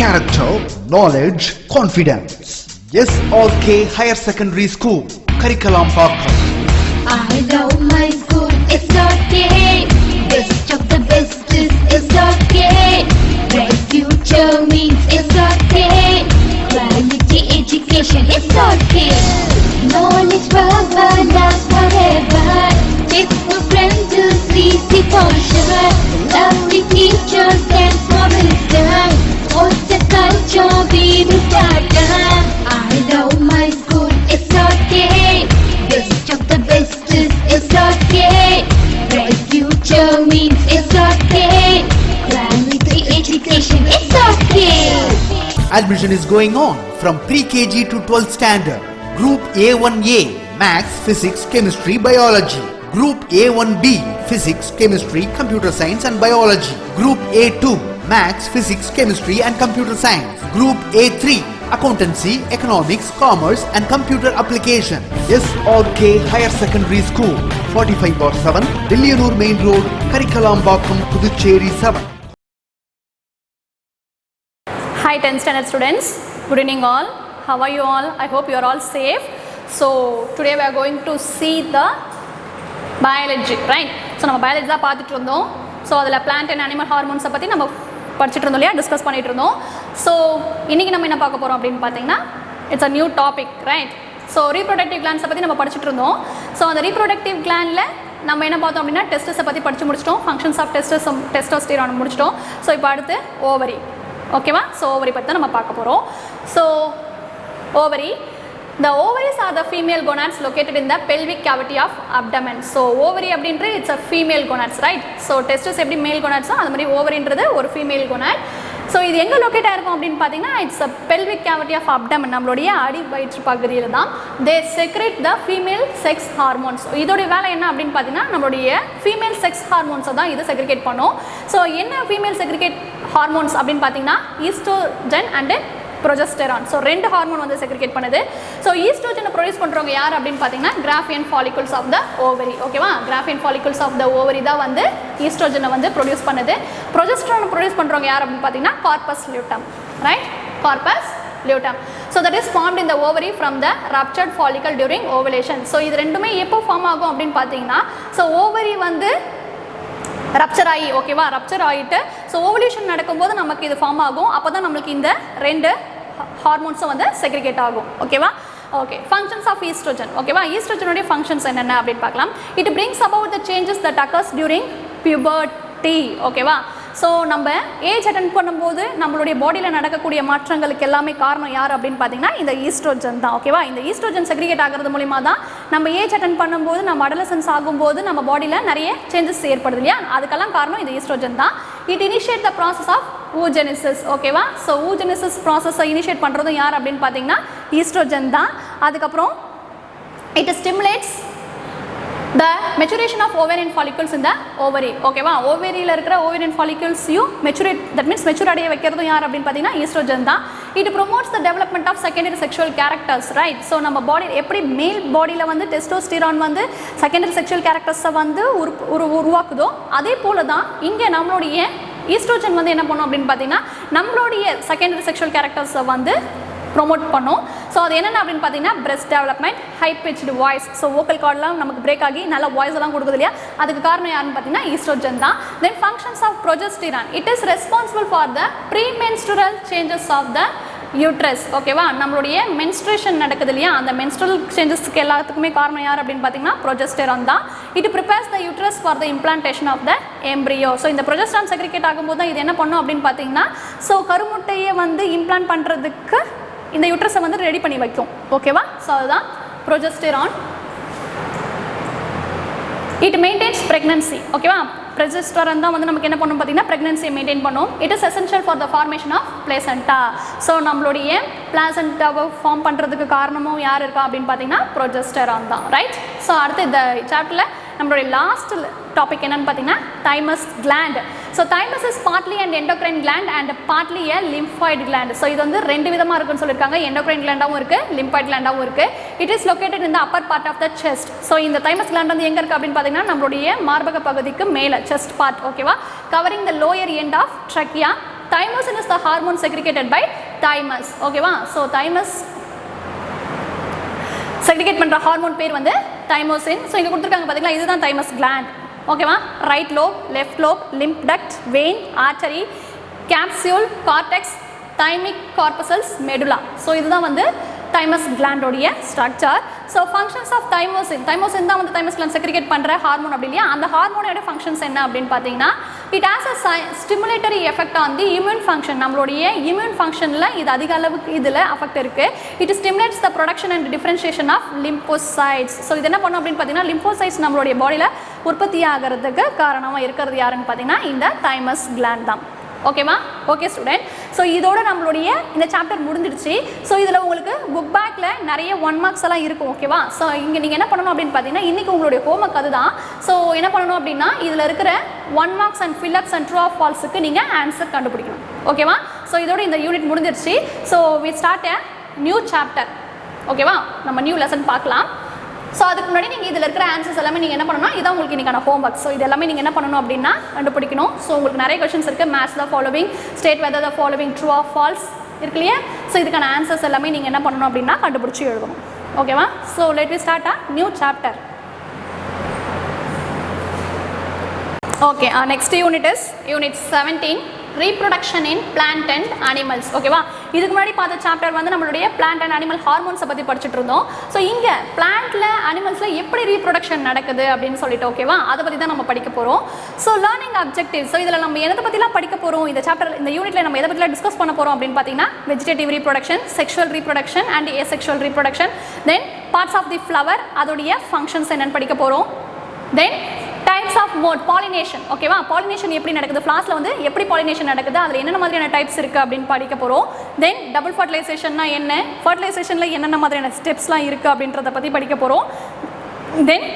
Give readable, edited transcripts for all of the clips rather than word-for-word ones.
character, knowledge, confidence. SRK Higher Secondary School, Karikalampakkam. I love my school, SRK. Best of the best is SRK. Bright future means SRK. Quality education, SRK. Knowledge forever, love forever. Textbook friends, easy for sure. Lovely teachers and promising. What's the culture we will start? I love my school, SRK. Best of the best is SRK. Bright future means SRK. Quality education, SRK. Admission is going on from pre-KG to 12th standard. Group A1A, Maths, Physics, Chemistry, Biology. Group A1B, Physics, Chemistry, Computer Science and Biology. Group A2, Maths, Physics, Chemistry and Computer Science. Group A3, Accountancy, Economics, Commerce and Computer Application. SRK Higher Secondary School, 45/7, Dilliyanur Main Road, Karikalampakkam, Puducherry 7. Hi 10th standard students, good evening all. How are you all? I hope you are all safe. So today we are going to see the biology, right? So நம்ம biology தான் பார்த்துட்டு இருந்தோம். So அதில் plant and animal ஹார்மோன்ஸை பற்றி நம்ம படிச்சுட்டு இருந்தோம் இல்லையா, டிஸ்கஸ் பண்ணிட்டு இருந்தோம். ஸோ இன்றைக்கி நம்ம என்ன பார்க்க போகிறோம் அப்படின்னு பார்த்தீங்கன்னா, it's a new topic, right? So reproductive கிளான்ஸை பற்றி நம்ம படிச்சுட்டு இருந்தோம். ஸோ அந்த ரீப்ரொடக்டிவ் கிளானில் நம்ம என்ன பார்த்தோம் அப்படின்னா, டெஸ்டஸை பற்றி படித்து முடிச்சிட்டோம், ஃபங்க்ஷன்ஸ் ஆஃப் டெஸ்டோஸ்டிரான் முடிச்சிட்டோம். ஸோ இப்போ அடுத்து ஓவரி, ஓகேவா? ஸோ ஓவரி பற்றி தான் நம்ம பார்க்க போகிறோம். So ovary, the ovaries are the female gonads located in the pelvic cavity of abdomen. So ovary அப்படின்றது it's a female gonads, right? So testis எப்படி male gonads அது மாதிரி ovaryன்றது ஒரு female gonad. ஸோ இது எங்கே லொக்கேட் ஆகிருக்கும் அப்படின்னு பார்த்தீங்கன்னா, it's a pelvic cavity of abdomen, நம்மளுடைய அடி வயிற்று பகுதியில் தான். They secrete the female sex hormones. இதோடைய வேலை என்ன அப்படின்னு பார்த்தீங்கன்னா, நம்மளுடைய ஃபீமேல் செக்ஸ் ஹார்மோன்ஸை தான் இது செக்ரிகேட் பண்ணும். ஸோ என்ன ஃபீமேல் செக்ரிகேட் ஹார்மோன்ஸ் அப்படின்னு பார்த்தீங்கன்னா, ஈஸ்ட்ரோஜன் அண்டு ப்ரொஜெஸ்டரான். ஸோ ரெண்டு ஹார்மோன் வந்து செக்ரிகேட் பண்ணுது. ஸோ ஈஸ்ட்ரோஜனை ப்ரொடியூஸ் பண்ணுறவங்க யார் அப்படின்னு பார்த்தீங்கன்னா, Graafian follicles of the ovary, ஓகேவா? Graafian follicles of the ovary தான் வந்து ஈஸ்ட்ரோஜனை வந்து ப்ரொடியூஸ் பண்ணுது. ப்ரொஜெஸ்டரான் ப்ரொடியூஸ் பண்ணுறவங்க யார் அப்படின்னு பார்த்தீங்கன்னா, corpus luteum, right? Corpus luteum. So that is formed in the ovary from the ruptured follicle during ovulation. So இது ரெண்டுமே எப்போ ஃபார்ம் ஆகும் அப்படின்னு பார்த்தீங்கன்னா, ஸோ ஓவரி வந்து ரப்சர் ஆகி, ஓகேவா? ரப்சர் ஆகிட்டு ஸோ ஓவலேஷன் நடக்கும்போது நமக்கு இது ஃபார்ம் ஆகும். அப்போ தான் நம்மளுக்கு இந்த ரெண்டு ஹார்மோன்ஸும் வந்து செக்ரிகேட் ஆகும், ஓகேவா? ஓகே, ஃபங்க்ஷன்ஸ் ஆஃப் ஈஸ்ட்ரோஜன், ஓகேவா? ஈஸ்ட்ரோஜனுடைய ஃபங்க்ஷன்ஸ் என்னென்ன அப்படின்னு பார்க்கலாம். It brings about the changes that occurs during puberty, ஓகேவா? ஸோ நம்ம ஏஜ் அட்டன் பண்ணும்போது நம்மளுடைய பாடியில் நடக்கக்கூடிய மாற்றங்களுக்கு எல்லாமே காரணம் யார் அப்படின்னு பார்த்தீங்கன்னா, இந்த ஈஸ்ட்ரோஜன் தான், ஓகேவா? இந்த ஈஸ்ட்ரோஜன் செக்ரிகேட் ஆகிறது மூலிமா தான் நம்ம ஏஜ் அட்டன் பண்ணும்போது, நம்ம அடலசன்ஸ் ஆகும்போது நம்ம பாடியில் நிறைய சேஞ்சஸ் ஏற்படுது இல்லையா, அதுக்கெல்லாம் காரணம் இந்த ஈஸ்ட்ரோஜன் தான். It initiate the process of oogenesis, ஓகேவா? ஸோ oogenesis ப்ராசஸை இனிஷியேட் பண்ணுறதும் யார் அப்படின்னு பார்த்தீங்கன்னா, ஈஸ்ட்ரோஜன் தான். அதுக்கப்புறம் it stimulates the maturation of ovarian follicles in the ovary, ஓகேவா? ஓவரியில் இருக்கிற ovarian follicles maturate, that means mature அடைய வைக்கிறதும் யார் அப்படின்னு பார்த்தீங்கன்னா, ஈஸ்ட்ரோஜன் தான். it promotes the development of secondary sexual characters, right? So நம்ம பாடி எப்படி மேல் பாடியில் வந்து டெஸ்டோஸ்டிரான் வந்து செகண்டரி செக்ஷுவல் கேரக்டர்ஸை வந்து உருவாக்குதோ, அதே போல தான் இங்கே நம்மளுடைய ஈஸ்ட்ரோஜன் வந்து என்ன பண்ணும் அப்படின்னு பார்த்தீங்கன்னா, நம்மளுடைய செகண்டரி செக்ஷுவல் கேரக்டர்ஸை வந்து ப்ரொமோட் பண்ணும். ஸோ அது என்னென்ன அப்படின்னு பார்த்தீங்கன்னா, breast development, high pitched voice. So vocal கார்டெலாம் நமக்கு பிரேக் ஆகி நல்ல வாய்ஸ் எல்லாம் கொடுக்குது இல்லையா, அதுக்கு காரணம் யாருன்னு பார்த்தீங்கன்னா, ஈஸ்ட்ரோஜன் தான். Then functions of progesterone, it is responsible for the premenstrual changes of the uterus, ஓகேவா? நம்மளுடைய மென்ஸ்ட்ரேஷன் நடக்குது இல்லையா, அந்த மென்ஸ்ட்ரல் சேஞ்சஸ்க்கு எல்லாத்துக்குமே காரணம் யார் அப்படின்னு பார்த்தீங்கன்னா, ப்ரொஜெஸ்டரான் தான். It prepares the uterus for the implantation of the embryo. So இந்த ப்ரொஜெஸ்டரான் செக்ரிகேட் ஆகும்போது தான் இது என்ன பண்ணும் அப்படின்னு பார்த்தீங்கன்னா, ஸோ கருமுட்டையை வந்து இம்ப்ளான்ட் பண்ணுறதுக்கு இந்த யூட்ரஸை வந்து ரெடி பண்ணி வைக்கும், ஓகேவா? ஸோ அதுதான் ப்ரொஜெஸ்டரான். இட் மெயின்டைன்ஸ் ப்ரெக்னன்சி, ஓகேவா? ப்ரொஜெஸ்டரான் தான் வந்து நமக்கு என்ன பண்ணும் பார்த்தீங்கன்னா, ப்ரெக்னன்சியை மெயின்டைன் பண்ணும். It is essential for the formation of placenta. So நம்மளுடைய பிளாசண்டாவை ஃபார்ம் பண்ணுறதுக்கு காரணமும் யார் இருக்கா அப்படின்னு பார்த்தீங்கன்னா, ப்ரொஜெஸ்டரான் தான், ரைட்? ஸோ அடுத்து இந்த சாப்டரில் நம்மளுடைய லாஸ்ட் டாபிக் என்னன்னு பார்த்தீங்கன்னா, thymus gland. So thymus is partly and endocrine gland and partly A lymphoid gland. So இது வந்து ரெண்டு விதமாக இருக்குன்னு சொல்லியிருக்காங்க, எண்டோக்ரைன் கிளாண்டாகவும் இருக்குது, லிம்ஃபாய்டு கிளாண்டாகவும் இருக்குது. It is located in the upper part of the chest. So இந்த தைமஸ் கிளாண்ட் வந்து எங்கே இருக்குது அப்படின்னு பார்த்தீங்கன்னா, நம்மளுடைய மார்பக பகுதிக்கு மேலே, செஸ்ட் பார்ட், ஓகேவா? Covering the lower end of trachea. Thymosin is the hormone segregated by thymus. ஓகேவா? ஸோ தைமஸ் செக்ரிகேட் பண்ணுற ஹார்மோன் பேர் வந்து தைமோசின். ஸோ இங்கே கொடுத்துருக்காங்க பார்த்தீங்களா, இதுதான் தைமஸ் கிளாண்ட். ஓகேவா? Right lobe, left lobe, lymph duct, vein, artery, capsule, cortex, thymic corpuscles, medulla. So இதுதான் வந்து தைமஸ் கிளாண்டோடைய structure. So functions of thymosin, thymosin தான் வந்து தைமஸ் கிளாண்ட் செக்ரிகேட் பண்ணுற ஹார்மோன் அப்படி இல்லையா? அந்த ஹார்மோனோட ஃபங்க்ஷன்ஸ் என்ன அப்படின்னு பார்த்தீங்கன்னா, it has a stimulatory effect on the immune function. நம்மளுடைய இம்யூன் ஃபங்க்ஷனில் இது அதிக அளவுக்கு இதில் அஃபெக்ட் இருக்குது. It stimulates the production and differentiation of lymphocytes. So இது என்ன பண்ணும் அப்படின்னு பார்த்தீங்கன்னா, லிம்போசைட்ஸ் நம்மளுடைய பாடியில் உற்பத்தி ஆகிறதுக்கு காரணமாக இருக்கிறது யாருன்னு பார்த்தீங்கன்னா இந்த தைமஸ் கிளாண்ட் தான். ஓகேவா? Okay student. ஸோ இதோட நம்மளுடைய இந்த சாப்டர் முடிஞ்சிடுச்சு. ஸோ இதில் உங்களுக்கு புக் பேக்கில் நிறைய 1 marks எல்லாம் இருக்கும். ஓகேவா? ஸோ இங்கே நீங்கள் என்ன பண்ணணும் அப்படின்னு பார்த்தீங்கன்னா, இன்றைக்கி உங்களுடைய ஹோம்ஒர்க் அதுதான். ஸோ என்ன பண்ணணும் அப்படின்னா, இதில் இருக்கிற 1 marks and fill ups and true of ஃபால்ஸுக்கு நீங்கள் ஆன்சர் கண்டுபிடிக்கணும். ஓகேவா? ஸோ இதோட இந்த யூனிட் முடிஞ்சிடுச்சு. So we start a new chapter. ஓகேவா? நம்ம நியூ லெசன் பார்க்கலாம். ஸோ அதுக்கு முன்னாடி நீங்கள் இதில் இருக்கிற ஆன்சர்ஸ் எல்லாமே நீங்கள் என்ன பண்ணணும், இதான் உங்களுக்கு இன்றைக்கான ஹோம்ஒர்க். ஸோ இது எல்லாமே நீங்கள் என்ன பண்ணணும் அப்படின்னா கண்டுபிடிக்கணும். ஸோ உங்களுக்கு நிறைய கொஷின்ஸ் இருக்குது. Match the following, state whether the following true or false இருக்கு இல்லையா? ஸோ இதுக்கான ஆன்சர்ஸ் எல்லாமே நீங்கள் என்ன பண்ணணும் அப்படின்னா கண்டுபிடிச்சி எழுதணும். ஓகேவா? So let we start a new chapter. Okay, next unit is unit 17, reproduction in plant and animals. ஓகேவா? இதுக்கு முன்னாடி பார்த்த சாப்டர் வந்து நம்மளுடைய பிளான்ட் அண்ட் அனிமல் ஹார்மோன்ஸை பற்றி படிச்சுட்டு இருந்தோம். ஸோ இங்கே பிளான்ட்டில் அனிமல்ஸில் எப்படி ரீப்ரொடக்ஷன் நடக்குது அப்படின்னு சொல்லிட்டு, ஓகேவா, அதை பற்றி தான் நம்ம படிக்க போகிறோம். So learning objective. ஸோ இதில் நம்ம எதை பற்றிலாம் படிக்க போகிறோம், இந்த சாப்டர் இந்த யூனிட்டில் நம்ம எதை பற்றிலாம் டிஸ்கஸ் பண்ண போகிறோம் அப்படின்னு பார்த்தீங்கன்னா, vegetative reproduction, sexual reproduction and asexual reproduction, then parts of the flower அதோடைய ஃபங்க்ஷன்ஸ் என்னென்னு படிக்க போகிறோம். Then types of mode, pollination. ஓகேவா? பாலினேஷன் எப்படி நடக்குது, ஃப்ளாஸில் வந்து எப்படி பாலினேஷன் நடக்குது, அதில் என்னென்ன மாதிரியான டைப்ஸ் இருக்குது அப்படின்னு படிக்க போகிறோம். தென் டபுள் ஃபர்டிலைசேஷன்னா என்ன, ஃபர்டிலைசேஷனில் என்னென்ன மாதிரியான ஸ்டெப்ஸ்லாம் இருக்குது அப்படின்றத பற்றி படிக்க போகிறோம். தென்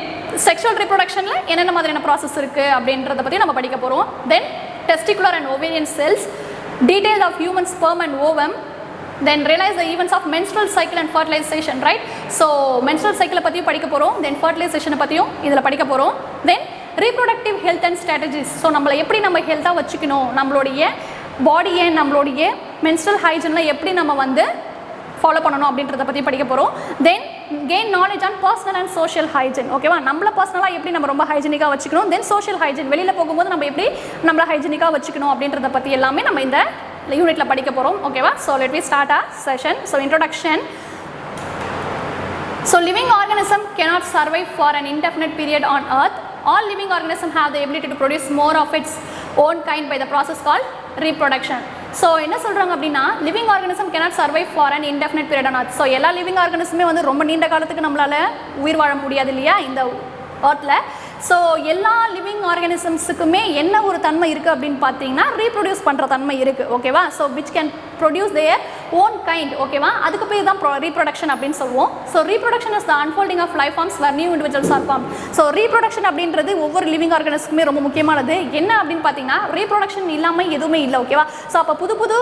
செக்ஷுவல் ரீப்ரொடக்ஷனில் என்னென்ன மாதிரியான ப்ராசஸ் இருக்குது அப்படின்றத பற்றி நம்ம படிக்க போகிறோம். Then testicular and ovarian cells, detail of human sperm and ovum, then realize the events of menstrual cycle and fertilization, right? So menstrual cycle பற்றியும் படிக்க போகிறோம். தென் fertilization பற்றியும் இதில் படிக்க போகிறோம். தென் reproductive health and strategies. So நம்மளை எப்படி நம்ம ஹெல்த்தாக வச்சுக்கணும், நம்மளுடைய பாடியை நம்மளுடைய menstrual hygiene எப்படி நம்ம வந்து ஃபாலோ பண்ணணும் அப்படின்றத பற்றி படிக்க போகிறோம். Then gain knowledge on personal and social hygiene. ஓகேவா? நம்மளை பர்சனலாக எப்படி நம்ம ரொம்ப ஹைஜீனிக்காக வச்சுக்கணும், தென் சோஷியல் ஹைஜீன், வெளியில் போகும்போது நம்ம எப்படி நம்மளை ஹைஜீனிக்காக வச்சுக்கணும் அப்படின்றத பற்றி எல்லாமே நம்ம இந்த யூனிட்டில் படிக்க போகிறோம். ஓகேவா? So let we start a session. So introduction. So living organism cannot survive for an indefinite period on earth. All living organisms have the ability to produce more of its own kind by the process called reproduction. So என்ன சொல்கிறாங்க அப்படின்னா, living organism cannot survive for an indefinite period on earth. So எல்லா living ஆர்கனிசமே வந்து ரொம்ப நீண்ட காலத்துக்கு நம்மளால் உயிர் வாழ முடியாது இல்லையா இந்த earthல. ஸோ எல்லா லிவிங் ஆர்கானிசம்ஸுக்குமே என்ன ஒரு தன்மை இருக்குது அப்படின்னு பார்த்தீங்கன்னா, ரீப்ரொடியூஸ் பண்ணுற தன்மை இருக்குது. ஓகேவா? So which can produce their own kind. ஓகேவா? அதுக்கு பேர் தான் ரீப்ரொடக்ஷன் அப்படின்னு சொல்லுவோம். So reproduction is the unfolding of life forms where new individuals are form. So reproduction அப்படின்றது ஒவ்வொரு லிவிங் ஆர்கானிசம்க்குமே ரொம்ப முக்கியமானது. என்ன அப்படின்னு பார்த்தீங்கன்னா, ரீப்ரொடக்ஷன் இல்லாமல் எதுவுமே இல்லை. ஓகேவா? ஸோ அப்போ புது புது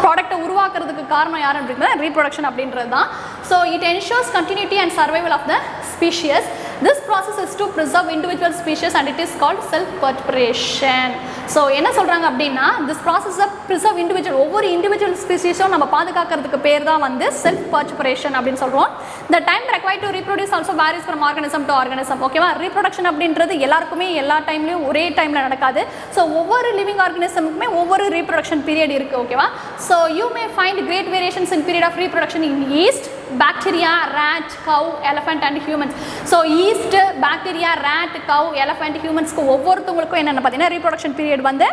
ப்ராடக்ட்டை உருவாக்குறதுக்கு காரணம் யார் அப்படின்னா ரீப்ரொடக்ஷன் அப்படின்றது தான். So it ensures continuity and survival of the species. This process is to preserve individual species and it is called self-perpetuation. So என்ன சொல்கிறாங்க அப்படின்னா, this process of preserve individual, ஒவ்வொரு இண்டிவிஜுவல் ஸ்பீஷீஸும் நம்ம பாதுகாக்கிறதுக்கு பேர் தான் வந்து self-perpetuation அப்படின்னு சொல்கிறோம். The time required to reproduce also varies from organism to organism. ஓகேவா? ரீப்ரொடக்ஷன் அப்படின்றது எல்லாருக்குமே எல்லா டைம்லையும் ஒரே டைமில் நடக்காது. ஸோ ஒவ்வொரு லிவிங் ஆர்கானிசமுக்குமே ஒவ்வொரு ரீப்ரொடக்ஷன் பீரியட் இருக்குது. ஓகேவா? So you may find great variations in period of reproduction in yeast, bacteria, rat, cow, elephant and humans. So yeast, bacteria, rat, cow, elephant, ஹியூமன்ஸ்க்கு ஒவ்வொருத்தவங்களுக்கும் என்னென்ன பார்த்தீங்கன்னா ரீப்ரொடக்ஷன் பீரியட் வந்து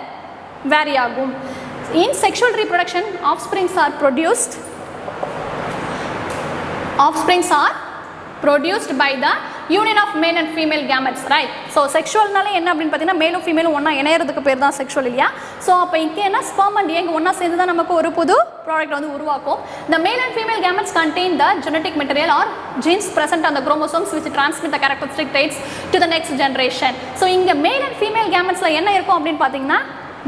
வேரி ஆகும். In sexual reproduction offsprings are produced by the union of male and female gametes, right? So sexualனால என்ன அப்படின்னு பார்த்தீங்கன்னா, மேலும் ஃபீமேலும் ஒன்றா இணையறதுக்கு பேர் தான் செக்ஷுவல் இல்லையா? ஸோ அப்போ இங்கே என்ன ஸ்பெர்ம் அண்ட் எக் ஒன்றா சேர்ந்து தான் நமக்கு ஒரு புது ப்ராடக்ட் வந்து உருவாக்கும். The male and female gametes contain the genetic material or genes present on the chromosomes which transmit the characteristic traits to the next generation. So இங்கே மேல் அண்ட் ஃபீமேல் கேமெட்ஸில் என்ன இருக்கும் அப்படின்னு பார்த்தீங்கன்னா,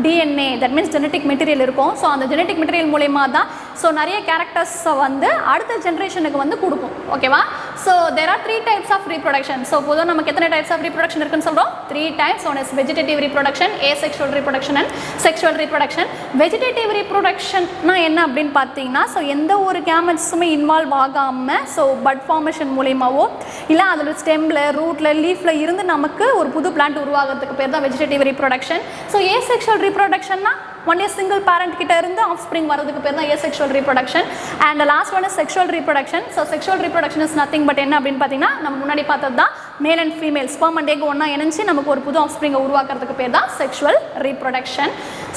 DNA, that means genetic material இருக்கும். So அந்த genetic material மூலயமா தான் so நிறைய கேரக்டர்ஸை வந்து அடுத்த ஜென்ரேஷனுக்கு வந்து கொடுக்கும். ஓகேவா? So there are 3 types of reproduction. So பொதுவா நமக்கு எத்தனை types of reproduction இருக்குன்னு சொல்றோம்? 3 types. One is vegetative reproduction, asexual reproduction and sexual reproduction. Vegetative reproduction னா என்ன அப்படினு பாத்தீங்கன்னா so எந்த ஒரு gametesமே இன்வால்வ் ஆகாம so bud formation மூலமாவோ இல்ல அதோட ஸ்டெம்ல ரூட்ல லீஃப்ல இருந்து நமக்கு ஒரு புது plant உருவாகிறதுக்கு பேர் தான் vegetative reproduction. So asexual reproduction னா only a single parent கிட்ட இருந்து offspring வரதுக்கு பேர் தான் asexual reproduction. And the last one is sexual reproduction. So sexual reproduction is nothing but என்ன அப்படினு பாத்தீங்கன்னா நம்ம முன்னாடி பார்த்தது தான் male and female sperm and egg ஒண்ணா இணைஞ்சு நமக்கு ஒரு புது ஆஃப்ஸ்பிரிங் உருவாக்குறதுக்கு பேர் தான் sexual reproduction.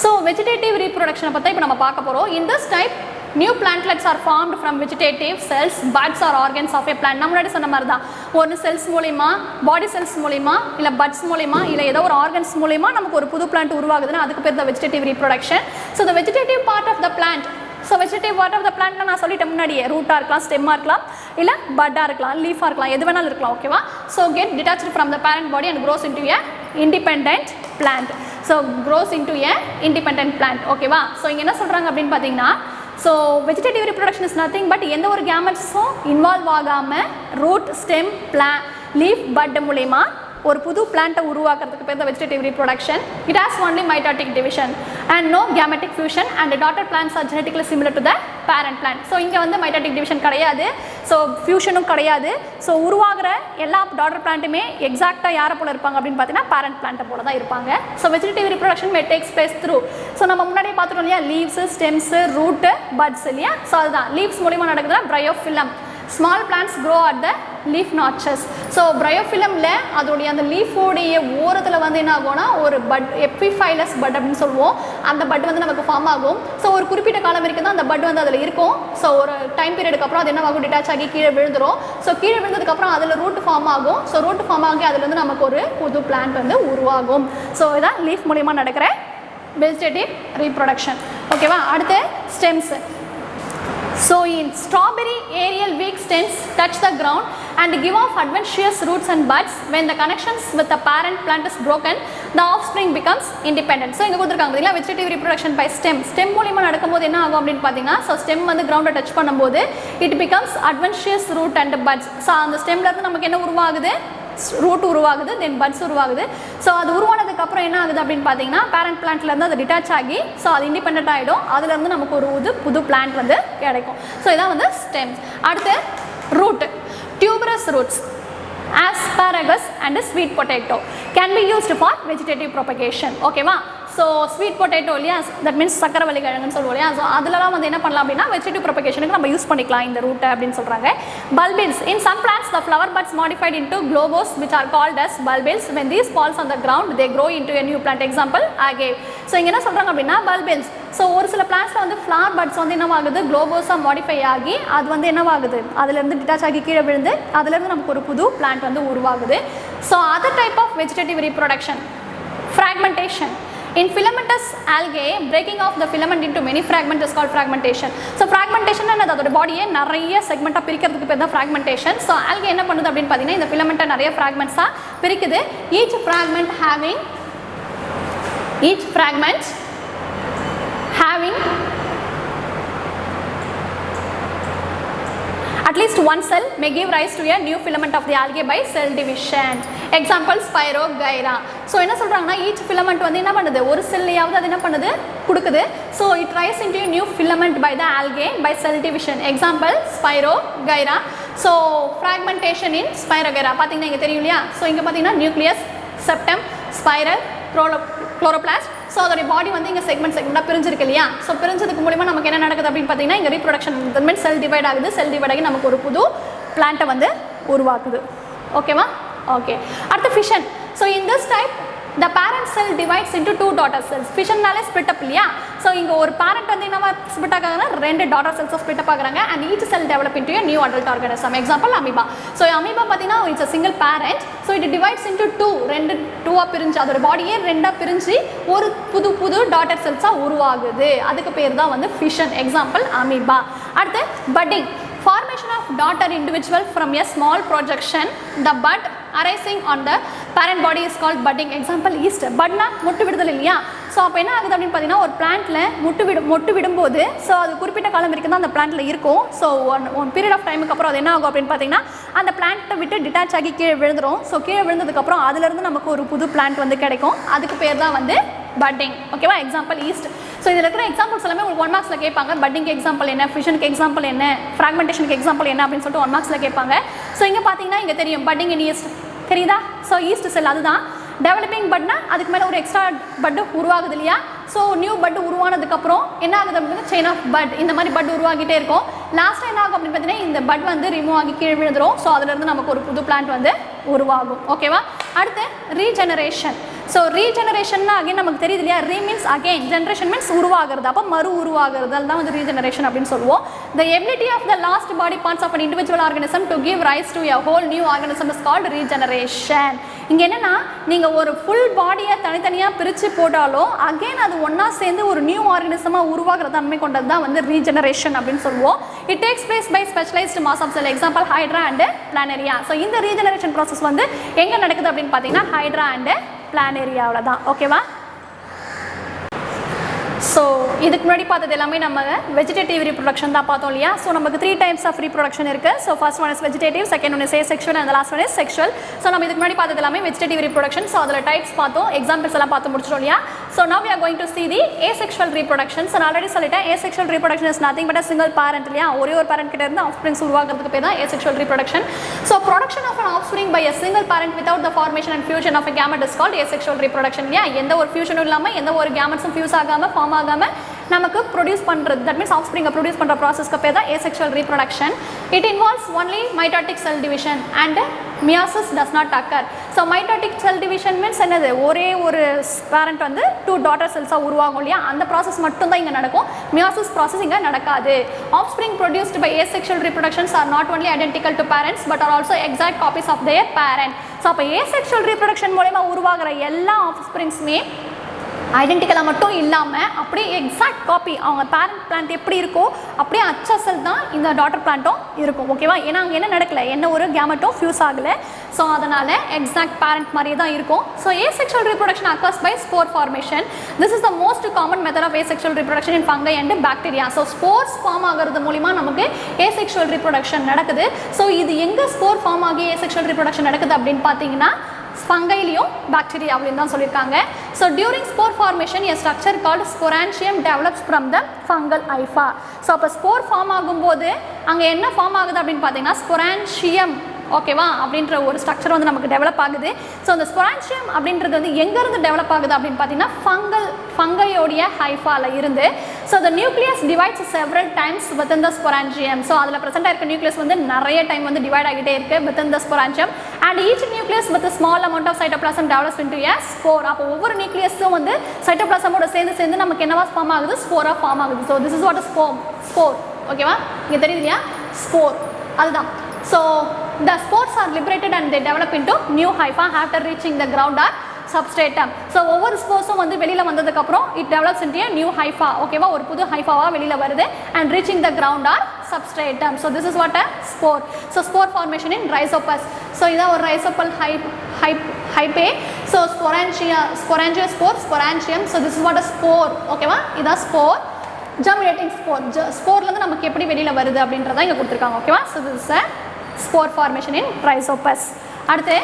So vegetative reproduction பத்தி இப்போ நம்ம பார்க்க போறோம். In this type new plantlets are formed from vegetative cells, buds or organs of a plant. நம்ம முன்னாடி சொன்ன மாதிரி தான் ஒரு செல்ஸ் மூலமா பாடி செல்ஸ் மூலமா இல்ல பட்ஸ் மூலமா இல்ல ஏதோ ஒரு ஆர்கன்ஸ் மூலமா நமக்கு ஒரு புது பிளான்ட் உருவாகுதுன்னா அதுக்கு பேர் தான் vegetative reproduction. So the vegetative part of the plant, so vegetative part of the plant நான் சொல்லிட்டேன் முன்னாடியே ரூட்டா இருக்கலாம் ஸ்டெம்மா இருக்கலாம் இல்ல பட்டா இருக்கலாம் லீஃபா இருக்கலாம் எது வேணாலும் இருக்கலாம் ஓகேவா. So get detached from the parent body and grows into a independent plant. So grows into a independent plant ஓகேவா. So இங்க என்ன சொல்றாங்க அப்படினு பாத்தீங்கன்னா so vegetative reproduction is nothing but எந்த ஒரு gametesம் இன்வால்வ் ஆகாம root stem plant leaf bud மூலமா ஒரு புது பிளான்ட்டை உருவாக்குறதுக்கு பேர் தான் vegetative reproduction. It has only mitotic division and no gametic fusion and the daughter plants are genetically similar to the parent plant. So இங்க வந்து mitotic division கிடையாது, so fusionும் கிடையாது. So உருவாகுற எல்லா daughter plantமே எக்ஸாக்ட்டா யார போல இருப்பாங்க அப்படினு பார்த்தீங்கன்னா parent plant போல தான் இருப்பாங்க. So vegetative reproduction may takes place through, so நம்ம முன்னாடியே பார்த்துட்டோம் இல்லையா leaves, stems, root, buds இல்லையா. So அதுதான் leaves மூலமா நடக்குதுன்னா bryophyllum. Small plants grow at the leaf notches. So bryophyllumல அதோடைய அந்த லீஃபோடைய ஓரத்துல வந்து என்ன ஆகும்னா ஒரு பட் epiphyllous bud அப்படினு சொல்லுவோம். அந்த பட் வந்து நமக்கு ஃபார்ம் ஆகும். ஸோ ஒரு குறிப்பிட்ட காலம் வரைக்கும் தான் அந்த பட் வந்து அதில் இருக்கும். ஸோ ஒரு டைம் பீரியடுக்கு அப்புறம் அது என்ன ஆகும் டிட்டாச் ஆகி கீழே விழுந்துரும். ஸோ கீழே விழுந்ததுக்கு அப்புறம் அதில் ரூட் ஃபார்ம் ஆகும். ஸோ ரூட் ஃபார்ம் ஆகி அதுலேருந்து நமக்கு ஒரு புது பிளான்ட் வந்து உருவாகும். ஸோ இதான் லீஃப் மூலியமாக நடக்கிற vegetative reproduction ஓகேவா. அடுத்து stems. So in strawberry aerial weak stems touch the ground and give off adventitious roots and buds. When the connections with the parent plant is broken, the offspring becomes independent. So இங்க கொடுத்திருக்காங்க பாத்தீங்களா vegetative reproduction by stem. Stem மூலமா நடக்கும்போது என்ன ஆகும் அப்படினு பாத்தீங்கன்னா so stem வந்து ground டச் பண்ணும்போது it becomes adventitious root and buds. So அந்த ஸ்டெம்ல இருந்து நமக்கு என்ன உருவாகுது ரூட் உருவாகுது, தென் பட்ஸ் உருவாகுது. ஸோ அது உருவானதுக்கு அப்புறம் என்ன ஆகுது அப்படின்னு பார்த்தீங்கன்னா பேரண்ட் பிளான்ட்ல இருந்து அது டிட்டாச் ஆகி ஸோ அது இண்டிபெண்ட் ஆகிடும். அதுல இருந்து நமக்கு ஒரு புது பிளான்ட் வந்து கிடைக்கும். ஸோ இதான் வந்து ஸ்டெம்ஸ். அடுத்து root, tuberous roots, asparagus and sweet potato can be used for vegetative propagation ஓகேவா. ஸோ ஸ்வீட் பொட்டேட்டோ இல்லையா, தட் மீன்ஸ் சக்கரவள்ளி கிழங்குன்னு சொல்லுவோம் இல்லையா. ஸோ அதிலலாம் வந்து என்ன பண்ணலாம் அப்படின்னா வெஜிடேட்டிவ் ப்ரொபகேஷனுக்கு நம்ம யூஸ் பண்ணிக்கலாம் இந்த ரூட்டை அப்படின்னு சொல்கிறாங்க. Bulbils, in some plants the flower buds modified into globose which are called as bulbils. when these falls on the ground they grow into a new plant. Example agave. So இங்கே என்ன சொல்கிறாங்க அப்படின்னா bulbils. So ஒரு சில பிளான்ட்ஸில் வந்து flower puts வந்து என்னவாகுது குளோபோஸாக modify ஆகி அது வந்து என்னவாகுது அதுலேருந்து டிட்டாச் ஆகி கீழே விழுந்து அதுலேருந்து நமக்கு ஒரு புது பிளான்ட் வந்து உருவாகுது. So other type of vegetative reproduction, fragmentation. In filamentous algae, breaking of the filament into many fragments is called fragmentation. So fragmentation என்னது அதோட பாடியை நிறைய செக்மெண்ட்டாக பிரிக்கிறதுக்கு பேர் தான் fragmentation. So algae என்ன பண்ணுது அப்படின்னு பார்த்தீங்கன்னா இந்த ஃபிலமெண்ட்டை நிறைய ஃப்ராக்மெண்ட்ஸாக பிரிக்குது. each fragment having at least one cell may give rise to a new filament of the algae by cell division. Example Spirogyra. So என்ன சொல்றாங்கன்னா each filament வந்து என்ன பண்ணுது ஒரு செல்லையாவது அது என்ன பண்ணுது கொடுக்குது. So it rise into a new filament by the algae by cell division. Example Spirogyra. So fragmentation in Spirogyra பாத்தீங்கன்னா இங்க தெரியும் இல்லையா. So இங்க பாத்தீங்கன்னா nucleus, septum, spiral, chloroplast. So அதோடைய பாடி வந்து இங்கே செக்மெண்ட்டாக பிரிஞ்சிருக்கு இல்லையா. ஸோ பிரிஞ்சதுக்கு மூலிமா நமக்கு என்ன நடக்குது அப்படின்னு பார்த்தீங்கன்னா இங்கே ரீப்ரொடக்ஷன் மீன்ஸ் செல் டிவைட் ஆகுது. செல் டிவைட் ஆகி நமக்கு ஒரு புது பிளான்ட்டை வந்து உருவாக்குது. ஓகேவா. ஓகே. அடுத்து fission. So in this type the parent cell divides into two daughter cells. Fissionனாலே split up இல்லையா. ஸோ இங்கே ஒரு parent வந்து என்னவா ஸ்பிட் ஆகுறாங்கன்னா ரெண்டு daughter cells ஸ்பிட் அப் ஆகுறாங்க and each cell develop into a new adult organism. Example amoeba. So amoeba பார்த்தீங்கன்னா it's a single parent. So it divides into two, ரெண்டு டூவாக பிரிஞ்சு அதோட பாடியே ரெண்டாக பிரிஞ்சு ஒரு புது daughter cells உருவாகுது. அதுக்கு பேர் தான் வந்து fission. Example amoeba. அடுத்து budding. Formation of daughter individual from a small projection. The bud arising on the parent body is called budding. Example yeast. Budna முட்டு விடுதல் இல்லையா. ஸோ அப்போ என்ன ஆகுது அப்படின்னு பார்த்தீங்கன்னா ஒரு பிளான்ட்டில் மொட்டு விடும்போது ஸோ அது குறிப்பிட்ட காலம் வரைக்கும் தான் அந்த பிளான்ட்டில் இருக்கும். ஸோ ஒன் பீரியட் ஆஃப் டைமுக்கு அப்புறம் அது என்ன ஆகும் அப்படின்னு பார்த்தீங்கன்னா அந்த பிளான்ட்டை விட்டு டிட்டாச் ஆகி கீழே விழுந்துடும். ஸோ கீழே விழுந்ததுக்கப்புறம் அதுலேருந்து நமக்கு ஒரு புது பிளான்ட் வந்து கிடைக்கும். அதுக்கு பேர் தான் வந்து பட்டிங். ஓகேவா? Example east. ஸோ இதில் இருக்கிற எக்ஸாம்பிள்ஸ் எல்லாமே உங்களுக்கு 1 மார்க்ஸில் கேட்பாங்க. பட்டிங்க்கு எக்ஸாம்பிள் என்ன, ஃபிஷனுக்கு எக்ஸாம்பிள் என்ன, ஃப்ராக்மெண்டேஷனுக்கு எக்ஸாம்பிள் என்ன அப்படின்னு சொல்லிட்டு 1 மார்க்ஸில் கேட்பாங்க. ஸோ இங்கே பார்த்தீங்கன்னா இங்கே தெரியும் பட்டிங் இன் ஈஸ்ட் தெரியுதா? ஸோ ஈஸ்ட் செல் அதுதான். டெவலப்பிங் பட்னா அதுக்கு மேலே ஒரு எக்ஸ்ட்ரா பட்டு உருவாகுது இல்லையா? ஸோ நியூ பட் உருவானதுக்கப்புறம் என்ன ஆகுது அப்படின்னா செயின் ஆஃப் பட் இந்த மாதிரி பட் உருவாகிட்டே இருக்கும். லாஸ்ட்டாக என்ன ஆகும் அப்படின்னு பார்த்தீங்கன்னா இந்த பட் வந்து ரிமூவ் ஆகி கீழே விழுந்துடும். ஸோ அதுலேருந்து நமக்கு ஒரு புது பிளான்ட் வந்து உருவாகும். ஓகேவா? அடுத்து ரீஜெனரேஷன். ஸோ ரீஜெனரேஷன்னா அகைன் நமக்கு தெரியுது இல்லையா? Re means again, generation means உருவாகிறது, அப்போ மறு உருவாகிறது, அதுதான் வந்து ரீஜெனரேஷன் அப்படின்னு சொல்லுவோம். The ability of the lost body parts of an individual organism to give rise to a whole new organism is called regeneration. இங்கே என்னென்னா நீங்கள் ஒரு ஃபுல் பாடியை தனித்தனியாக பிரித்து போட்டாலும் அகைன் அது ஒன்றா சேர்ந்து ஒரு நியூ ஆர்கனிசமாக உருவாகிற தன்மை கொண்டது தான் வந்து ரீஜெனரேஷன் அப்படின்னு சொல்லுவோம். It takes place by specialised mass of cell, example Hydra and Planaria. So இந்த ரீஜெனரேஷன் ப்ராசஸ் வந்து எங்கே நடக்குது அப்படின்னு பார்த்தீங்கன்னா ஹைட்ரா அண்ட் பிளானரியாவில் தான். ஓகேவா? ஸோ இதுக்கு முன்னாடி பார்த்தது எல்லாமே நம்ம வெஜிடேட்டிவ் ரீப்ரொடக்ஷன் தான் பார்த்தோம் இல்லையா? ஸோ நமக்கு 3 டைப்ஸ் ஆஃப் ரீப்ரொடக்ஷன் இருக்குது. So first one is vegetative, second one is asexual and last one is sexual. So நம்ம இதுக்கு முன்னாடி பார்த்தது எல்லாமே வெஜிடேட்டிவ் ரீப்ரொடக்ஷன். ஸோ அதில் டைப்ஸ் பார்த்தோம், எக்ஸாம்பிள்ஸ் எல்லாம் பார்த்து முடிச்சிட்டோம் இல்லையா? So now we are going to see the asexual reproduction. So நான் ஆல்ரெடி சொல்லிட்டேன் asexual reproduction is nothing but a single parent இல்லையா? ஒரே ஒரு parent கிட்ட இருந்து ஆஃப்ஸ்பிரிங்ஸ் உருவாக்குறதுக்கு பேர் தான் asexual reproduction. So production of an offspring by a single parent without the formation and fusion of a gamete is called asexual reproduction. இல்லையா? எந்த ஒரு ஃபியூஷனும் இல்லாமல் எந்த ஒரு கேமெட்ஸும் ஃபியூஸ் ஆகாமல் ஃபார்ம் ஆகாமல் நமக்கு ப்ரொடியூஸ் பண்ணுறது, தட் மீன்ஸ் ஆஃப்ஸ்பிரிங்கை ப்ரொடியூஸ் பண்ணுற ப்ராசஸ்க்கு பேர் தான் asexual reproduction. It involves only mitotic cell division and meiosis does not occur. So mitotic cell division means என்னது? ஒரே ஒரு parent வந்து 2 daughter cells உருவாகும் இல்லையா? அந்த ப்ராசஸ் மட்டும் தான் இங்கே நடக்கும். meiosis ப்ராசஸ் இங்கே நடக்காது. Offspring produced by asexual reproductions are not only identical to parents but are also exact copies of their parent. So அப்போ asexual reproduction மூலமா உருவாகிற எல்லா ஆஃப்ஸ்பிரிங்ஸுமே ஐடென்டிக்கலாக மட்டும் இல்லாமல் அப்படியே எக்ஸாக்ட் காப்பி, அவங்க பேரண்ட் பிளான்ட் எப்படி இருக்கோ அப்படியே அச்சசல் தான் இந்த டாட்டர் பிளான்ட்டும் இருக்கும். ஓகேவா? ஏன்னா அங்கே என்ன நடக்கலை, என்ன ஒரு கேமெட்டும் ஃபியூஸ் ஆகலை. ஸோ அதனால் எக்ஸாக்ட் பேரண்ட் மாதிரியே தான் இருக்கும். So asexual reproduction occurs by spore formation. This is the most common method of asexual reproduction in fungi and bacteria. So spores form ஆகிறது மூலிமா நமக்கு asexual reproduction நடக்குது. ஸோ இது எங்கே ஸ்போர் ஃபார்ம் ஆகி asexual reproduction நடக்குது அப்படின்னு பார்த்தீங்கன்னா ஃபங்கைலையும் பாக்டீரியாவிலையும் தான் சொல்லியிருக்காங்க. So during spore formation a structure called sporangium develops from the fungal hypha. So அப்போ ஸ்போர் ஃபார்ம் ஆகும்போது அங்கே என்ன ஃபார்ம் ஆகுது அப்படின்னு பார்த்தீங்கன்னா ஸ்பொரான்ஷியம், ஓகேவா, அப்படின்ற ஒரு ஸ்ட்ரக்சர் வந்து நமக்கு டெவலப் ஆகுது. ஸோ அந்த ஸ்பொரான்ஷியம் அப்படின்றது வந்து எங்கேருந்து டெவலப் ஆகுது அப்படின்னு பார்த்தீங்கன்னா ஃபங்கையோடைய ஹைஃபாவில் இருந்து. So the nucleus divides several times within the sporangium. So அதில் ப்ரெசென்ட்டாக இருக்க நியூக்ளியஸ் வந்து நிறைய டைம் வந்து டிவைட் ஆகிட்டே இருக்குது within the sporangium and each nucleus with a small amount of cytoplasm develops into a spore. அப்போ ஒவ்வொரு நியூக்ளியஸும் வந்து சைட்டோபிளாசமோட சேர்ந்து நமக்கு என்னவா ஃபார்ம் ஆகுது? ஸ்போராக ஃபார்ம் ஆகுது. So this is what is spore. ஓகேவா? இங்கே தெரியுது இல்லையா? ஸ்போர் அதுதான். So the spores are liberated and they develop into new hypha after reaching the ground or substratum. So ஒவ்வொரு ஸ்போர்ஸும் வந்து வெளியில் வந்ததுக்கப்புறம் it develops into a new hypha. ஓகேவா? ஒரு புது ஹைஃபாவாக வெளியில் வருது and reaching the ground or substratum. So this is what a spore. So spore formation in rhizopus. So இதான் ஒரு rhizopal hype. So sporangiosspore, sporangium. So this is what a spore. ஓகேவா? இதான் spore. Germinating spore. ஸ்போர்லேருந்து நமக்கு எப்படி வெளியில் வருது அப்படின்றத இங்கே கொடுத்துருக்காங்க. ஓகேவா? So this is a spore formation in rhizopus. அடுத்து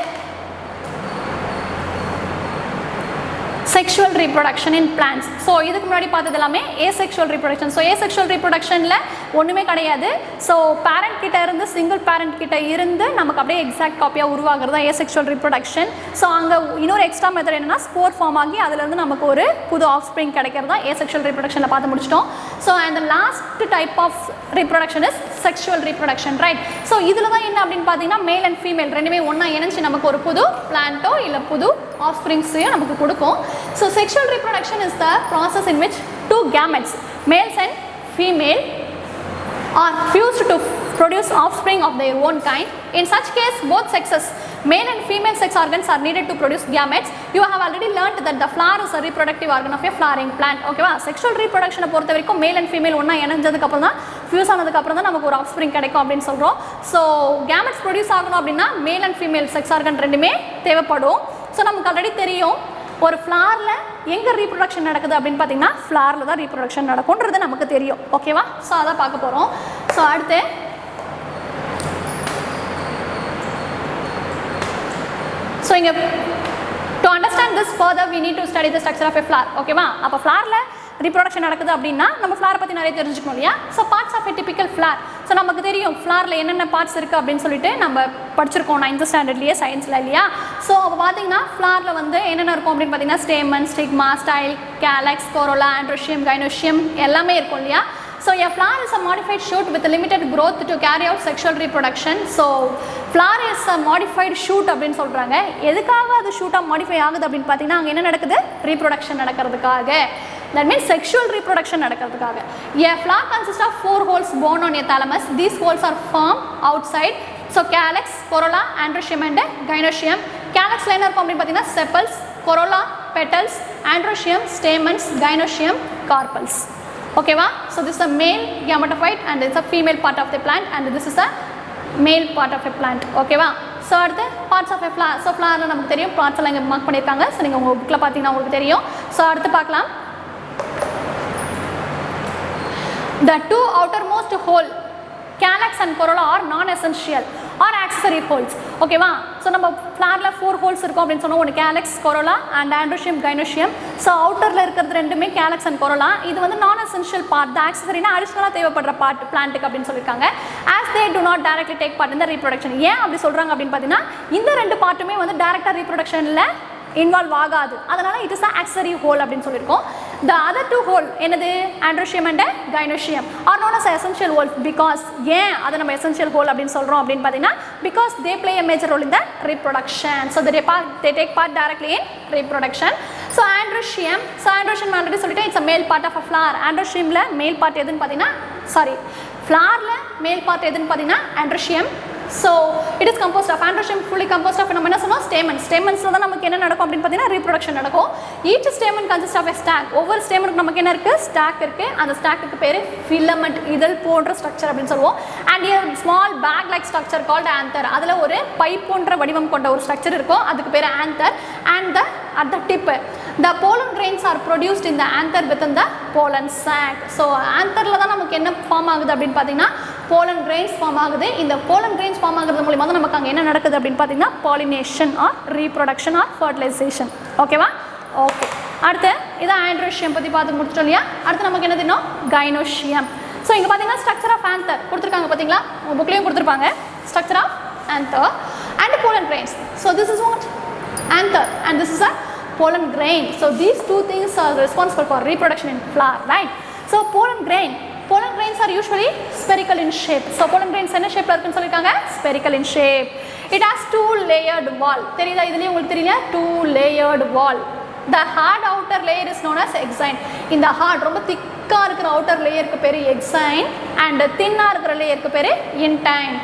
sexual reproduction in plants. So இதுக்கு முன்னாடி பார்த்தது எல்லாமே asexual reproduction. ஸோ asexual reproductionல ஒன்றுமே கிடையாது. ஸோ பேரண்ட் கிட்ட இருந்து சிங்கிள் பேரண்ட் கிட்ட இருந்து நமக்கு அப்படியே எக்ஸாக்ட் காப்பியாக உருவாகிறது தான் asexual reproduction. ஸோ அங்கே இன்னொரு எக்ஸ்ட்ரா மெத்தட் என்னன்னா ஸ்போர் ஃபார்ம் ஆகி அதுலேருந்து நமக்கு ஒரு புது ஆஃப்ஸ்பிரிங் கிடைக்கிறது தான் asexual reproductionல பார்த்து முடிச்சிட்டோம். So and last type of reproduction is sexual reproduction, right? So இதில் தான் என்ன அப்படின்னு பார்த்தீங்கன்னா மேல் அண்ட் ஃபீமேல் ரெண்டுமே ஒன்றா இணைஞ்சு நமக்கு ஒரு புது பிளான்ட்டோ இல்லை புது ஆஃப்ஸ்பிரிங்ஸையும் நமக்கு கொடுக்கும். So sexual reproduction is the process in which two gametes, males and female, are fused to produce offspring of their own kind. In such case, both sexes, male and female sex organs are needed to produce gametes. You have already learnt that the flower is a reproductive organ of a flowering plant. Okay va? Sexual reproduction பொறுத்த வரைக்கும் male and female ஒன்றா இணைஞ்சதுக்கு அப்புறம் தான் fuse ஆனதுக்கு அப்புறம் தான் நமக்கு ஒரு ஆஃப்ஸ்பிரிங் கிடைக்கும் அப்படின்னு சொல்கிறோம். ஸோ கேமெட்ஸ் ப்ரொடியூஸ் ஆகணும் அப்படின்னா male and female sex organ ரெண்டுமே தேவைப்படும். ஸோ நமக்கு ஆல்ரெடி தெரியும் ஒரு ஃப்ளாரில் எங்கே ரீப்ரொடக்ஷன் நடக்குது அப்படின்னு பார்த்தீங்கன்னா ஃப்ளாரில் தான் ரீப்ரொடக்ஷன் நடக்கும்ன்றது நமக்கு தெரியும். ஓகேவா? ஸோ அதான் பார்க்க போகிறோம். ஸோ அடுத்து ஸோ இங்கே to understand this further we need to study the structure of a flower. ஓகேவா? அப்போ ஃப்ளாரில் ரீப்ரொடக்ஷன் நடக்குது அப்படின்னா நம்ம ஃப்ளாரை பற்றி நிறைய தெரிஞ்சுக்கணும் இல்லையா? So parts of a typical flower. So நமக்கு தெரியும் ஃப்ளாரில் என்னென்ன பார்ட்ஸ் இருக்குது அப்படின்னு சொல்லிட்டு நம்ம படிச்சிருக்கோம் 9th ஸ்டாண்டர்ட்லேயே சயின்ஸில் இல்லையா? ஸோ அப்போ பார்த்தீங்கன்னா ஃப்ளாரில் வந்து என்னென்ன இருக்கும் அப்படின்னு பார்த்தீங்கன்னா stamen, stigma, style, கேலக்ஸ், corolla, androecium, gynoecium எல்லாமே இருக்கும் இல்லையா? So a flower is a modified shoot with a limited growth to carry out sexual reproduction. So flower is a modified shoot அப்படின்னு சொல்கிறாங்க. எதுக்காக அது ஷூட்டாக மாடிஃபை ஆகுது அப்படின்னு பார்த்தீங்கன்னா அங்கே என்ன நடக்குது? ரீப்ரொடக்ஷன் நடக்கிறதுக்காக. That means sexual reproduction நடக்கிறதுக்காக. A flower consists of 4 holes borne on a thalamus. These holes are firm outside. So calyx, corolla, androecium and gynoecium. Calyxல என்ன இருக்கும் அப்படின்னு பார்த்தீங்கன்னா sepals, corolla, petals, androecium, stamens, gynoecium, carpels. Okay va? So this is a male gametophyte and it's a female part of the plant and this is a male part of a plant. Okay va? So அடுத்து parts of a flower. So flower நமக்கு தெரியும், parts எல்லாம் இங்கே mark பண்ணியிருக்காங்க. So நீங்கள் உங்கள் புக்கில் பார்த்தீங்கன்னா உங்களுக்கு தெரியும். ஸோ அடுத்து பார்க்கலாம். The 2 outermost hole, calyx and corolla are non-essential or accessory holes. ஓகேவா? ஸோ நம்ம ஃப்ளாரில் 4 ஹோல்ஸ் இருக்கும் அப்படின்னு சொன்னோம். ஒன்று calyx, corolla and androecium, gynoecium. So அவுட்டரில் இருக்கிறது ரெண்டுமே கேலக்ஸ் அண்ட் கொரோலா. இது வந்து நான் எசென்ஷியல் பார்ட், த ஆக்சசரினா அடிஷ்னலாக தேவைப்படுற பார்ட் பிளான்ட்டுக்கு அப்படின்னு சொல்லியிருக்காங்க. As they to not directly take part இந்த ரீப்ரொடக்ஷன். ஏன் அப்படி சொல்கிறாங்க அப்படின்னு பார்த்தீங்கன்னா இந்த 2 பார்ட்டுமே வந்து டைரக்டாக ரீப்ரொடக்ஷனில் இன்வால்வ் ஆகாது. அதனால் it is a accessory whole அப்படின்னு சொல்லியிருக்கோம். The other 2 hole என்னது? Androecium and gynoecium are known as essential holes because ஏன் அதை நம்ம essential hole அப்படின்னு சொல்கிறோம் அப்படின்னு பார்த்தீங்கன்னா because they play a major role in the reproduction. So they take part directly in reproduction. So androecium already சொல்லிட்டேன், it's a male part of a flower. androeciumல male part எதுன்னு பார்த்தீங்கன்னா flowerல male part எதுன்னு பார்த்தீங்கன்னா androecium. So it is composed of androecium, fully composed of நம்ம என்ன சொன்னோம் stamens. stamensல தான் நமக்கு என்ன நடக்கும் அப்படின்னு பார்த்தீங்கன்னா reproduction நடக்கும். each stamen consists of a stack. ஒவ்வொரு ஸ்டேமனுக்கு நமக்கு என்ன இருக்குது? ஸ்டாக் இருக்குது. அந்த ஸ்டாக்குக்கு பேர் ஃபிலமெண்ட், இதழ் போன்ற ஸ்ட்ரக்சர் அப்படின்னு சொல்லுவோம். and a small bag like structure called anther. அதில் ஒரு பைப் போன்ற வடிவம் கொண்ட ஒரு ஸ்ட்ரக்சர் இருக்கும், அதுக்கு பேர் anther. and at the tip the pollen grains are produced in the anther within the pollen sac. so antherல தான் நமக்கு என்ன ஃபார்ம் ஆகுது அப்படின்னு பார்த்தீங்கன்னா pollen grains ஃபார்ம் ஆகுது. இந்த pollen grains ஃபார்ம் ஆகிறது மூலமா தான் நமக்கு அங்கே என்ன நடக்குது அப்படின்னு பார்த்தீங்கன்னா pollination or reproduction or fertilization. ஓகேவா? ஓகே. அடுத்து இது ஆண்ட்ரோஷியம் பற்றி பார்த்து முடிச்சிட்டோம் இல்லையா? அடுத்து நமக்கு என்ன தெரியும்? கைனோஷியம். ஸோ இங்கே பார்த்தீங்கன்னா ஸ்ட்ரக்சர் ஆஃப் ஆந்தர் கொடுத்துருக்காங்க பார்த்தீங்களா? உங்கள் புக்லேயும் கொடுத்துருப்பாங்க structure of anther and pollen grains. so this is what anther and this is a pollen grain. so these 2 things are responsible for reproduction in flower, right? so pollen grains are usually spherical in shape. so pollen grains என்ன ஷேப்ல இருக்குன்னு சொல்லிருக்காங்க? spherical in shape. it has 2 layered wall. தெரியுதா? இதுலயே உங்களுக்கு தெரியல 2 layered wall. the hard outer layer is known as exine. இந்த hard ரொம்ப திக்கா இருக்கிற outer layerக்கு பேரு exine and thinனா இருக்கிற layerக்கு பேரு intine.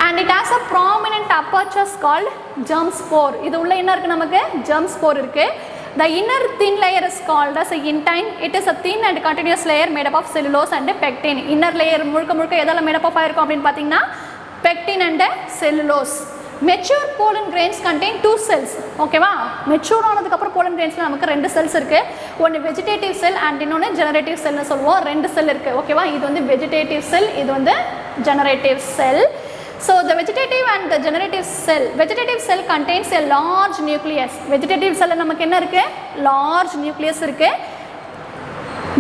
and it has a prominent apertures called germ spore. இது உள்ள என்ன இருக்கு? நமக்கு germ spore இருக்கு. the inner thin layer is called as a intine. it is a thin and continuous layer made up of cellulose and pectin. inner layer முழுக்க எதால made up of ஆயிருக்கும் அப்படின்னு பார்த்தீங்கன்னா pectin and cellulose. mature pollen grains contain 2 cells. ஓகேவா? Mature ஆனதுக்கு அப்புறம் pollen grainsல நமக்கு 2 cells இருக்கு. ஒன்று வெஜிடேட்டிவ் செல் அண்ட் இன்னொன்று ஜெனரேட்டிவ் செல்னு சொல்லுவோம். 2 செல் இருக்கு. ஓகேவா? இது வந்து வெஜிடேட்டிவ் செல், இது வந்து generative sell. so the vegetative and the vegetative cell contains a large nucleus. vegetative cell நமக்கு என்ன இருக்கு? large nucleus இருக்கு.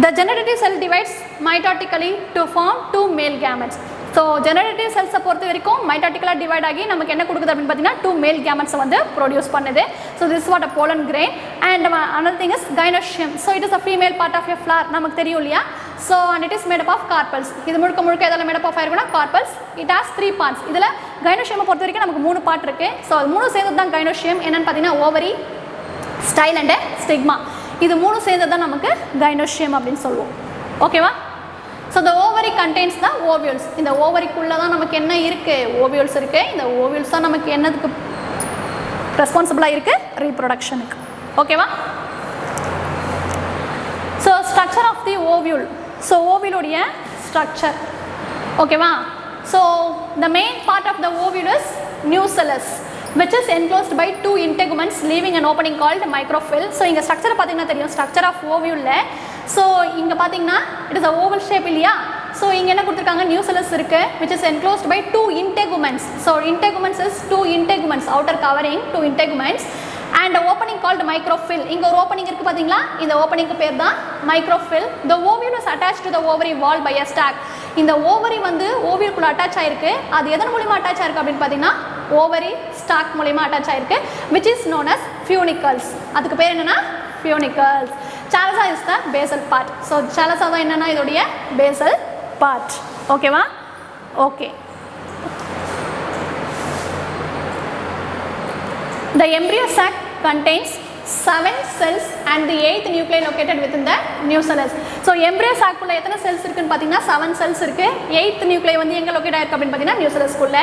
the generative cell divides mitotically to form 2 male gametes. So generative செல்ஸை பொறுத்த வரைக்கும் மைட்டாட்டிக்கலாக டிவைட் ஆகி நமக்கு என்ன கொடுக்குது அப்படின்னு பார்த்தீங்கன்னா 2 மேல் கேமெட்ஸை வந்து ப்ரொடியூஸ் பண்ணுது. So this what a pollen grain. and another thing is gynoecium. so it is a female part of a flower. நமக்கு தெரியும் இல்லையா? so and it is made up of carpels. இது முழுக்க எதால made up of ஆயிருக்குன்னா carpels. it has 3 parts. இதில் gynoecium பொறுத்த வரைக்கும் நமக்கு 3 பார்ட் இருக்கு. ஸோ அது 3 சேர்ந்தது தான் gynoecium. என்னன்னு பார்த்தீங்கன்னா ஓவரி, ஸ்டைல் அண்ட் ஸ்டிக்மா. இது 3 சேர்ந்தது தான் நமக்கு gynoecium அப்படின்னு சொல்லுவோம். ஓகேவா? so the ovary contains the ovules. இந்த ஓவரிக்குள்ள தான் நமக்கு என்ன இருக்கு? ஓவியூல்ஸ் இருக்கு. இந்த ஓவியூல்ஸ் தான் நமக்கு என்னதுக்கு ரெஸ்பான்சிபிளாக இருக்கு? ரீப்ரொடக்ஷனுக்கு. ஓகேவா? So structure of the ovule. So ஓவியூலுடைய ஸ்ட்ரக்சர். ஓகேவா? So the main part of the ovule is nucellus. which is enclosed by two integuments leaving an opening called microphyll. So இங்க structure பாத்தீங்கன்னா தெரியும், structure of ovule. So இங்க பாத்தீங்கன்னா it is a oval shape இல்லையா? So இங்க என்ன கொடுத்திருக்காங்க, nucellus இருக்கு which is enclosed by two integuments. So integuments is two integuments, outer covering two integuments and a opening called microphyll. இங்க ஒரு opening இருக்கு பாத்தீங்களா, இந்த opening க்கு பேர் தான் microphyll. The ovule is attached to the ovary wall by a sac. இந்த ovary வந்து ovule குள்ள attach ஆயிருக்கு. அது எதன் மூலமா attach ஆயிருக்கு அப்படினு பாத்தீங்கன்னா ovary sac மூலமா attach ஆயிருக்கு, which is known as funicles. அதுக்கு பேர் என்னன்னா funicles. Chalaza is the basal part. So chalaza தான் என்னன்னா இதோட basal part. ஓகேவா? Okay. The embryo sac contains 7 cells and the 8th nuclei located within the nucellus. So embryo sac குள்ள எத்தனை cells இருக்குன்னு பாத்தீங்கன்னா 7 cells இருக்கு. 8th nuclei வந்து எங்க லொகேட் ஆயிருக்கு அப்படினு பாத்தீங்கன்னா nucellus குள்ள.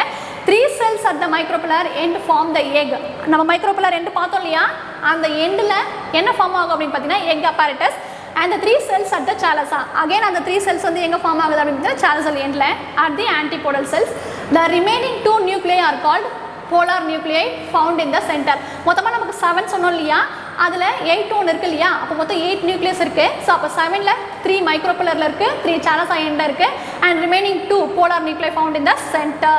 3 cells at the micropillar end form the egg. நம்ம micropillar end பார்த்தோம் இல்லையா, அந்த எண்ட்ல என்ன ஃபார்ம் ஆகும் அப்படினு பாத்தீங்கன்னா egg apparatus and the 3 cells at the chalaza. Again அந்த 3 cells வந்து எங்க ஃபார்ம் ஆகுது அப்படினு chalaza எண்ட்ல at the antipodal cells. The remaining 2 nuclei are called polar nuclei found in the center. மொத்தமா நமக்கு 7 சொன்னோம் இல்லையா, அதுல 8 ஒன்னு இருக்கு இல்லையா, அப்ப மொத்தம் 8 நியூக்ளியஸ் இருக்கு. சோ அப்ப 7ல 3 மைக்ரோபில்லர்ல இருக்கு, 3 chalaza end இருக்கு and remaining 2 polar nuclei found in the center.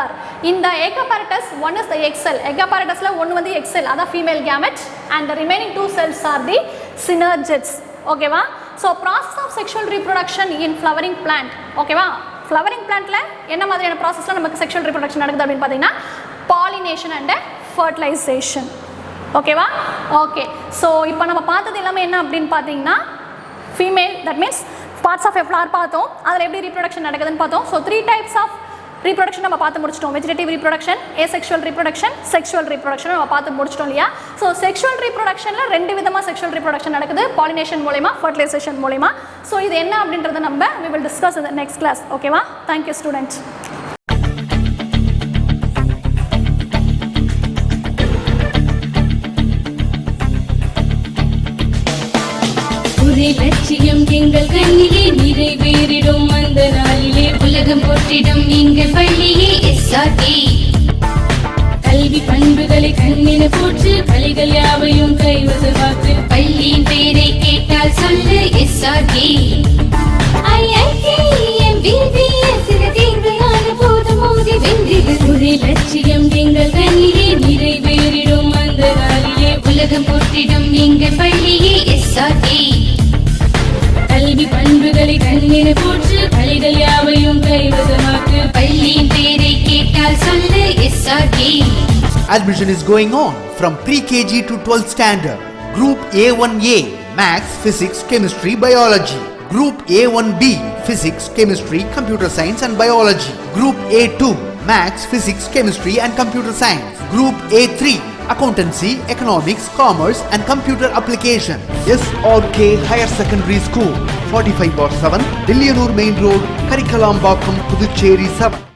In the egg apparatus, one is the egg cell. Egg apparatusல ஒன்னு வந்து egg cell, அத female gamete, and the remaining 2 cells are the synergids. ஓகேவா? So process of sexual reproduction in flowering plant. ஓகேவா? flowering plantல என்ன மாதிரியான processல நமக்கு sexual reproduction நடக்குது அப்படினு பாத்தீங்கன்னா pollination and fertilization. ஓகேவா? ஓகே. ஸோ இப்போ நம்ம பார்த்தது எல்லாமே என்ன அப்படின்னு பார்த்தீங்கன்னா female, that means parts of a flower பார்த்தோம், அதில் எப்படி ரீப்ரொடக்ஷன் நடக்குதுன்னு பார்த்தோம். ஸோ 3 types ஆஃப் ரீப்ரொடக்ஷன் நம்ம பார்த்து முடிச்சிட்டோம். Vegetative reproduction, asexual reproduction, sexual reproduction நம்ம பார்த்து முடிச்சிட்டோம் இல்லையா. ஸோ செக்ஷுவல் ரீப்ரொடக்ஷனில் 2 விதமாக செக்ஷுவல் ரீப்ரொடக்ஷன் நடக்குது, பாலினேஷன் மூலமா, ஃபர்டிலைசேஷன் மூலமா. ஸோ இது என்ன அப்படின்றத நம்ம we will discuss in the next class. ஓகேவா? Thank you students. லட்சியம் எங்கள் கண்ணிலே நிறைவேறிடும் அந்த நாளிலே உலகம் போற்றிடும் எங்கள் பள்ளியே SRK. கல்வி பண்புகளை கண்ணின போற்று, கலைகள் யாவையும் கைவசமாக்கு, பள்ளியின் பெயரை கேட்டால் சொல்லு SRK. ஒரே லட்சியம் எங்கள் கண்ணிலே நிறைவேறிடும் அந்த நாளிலே உலகம் போற்றிடும் எங்கள் பள்ளியே SRK. கல்வி பண்புகளை கண்ணின போற்று, கலைகள் யாவையும் கைவசமாக்கு, பள்ளியின் பெயரை கேட்டால் சொல்லு SRK. Admission is going on from pre-KG to 12th standard. Group A1A Maths, Physics, Chemistry, Biology. Group A1B Physics, Chemistry, Computer Science and Biology. Group A2 Maths, Physics, Chemistry and Computer Science. Group A3 Accountancy, Economics, Commerce and Computer Application. SRK Higher Secondary School, 45/7, Dilliyanur Main Road, Karikalampakkam, Puducherry 7.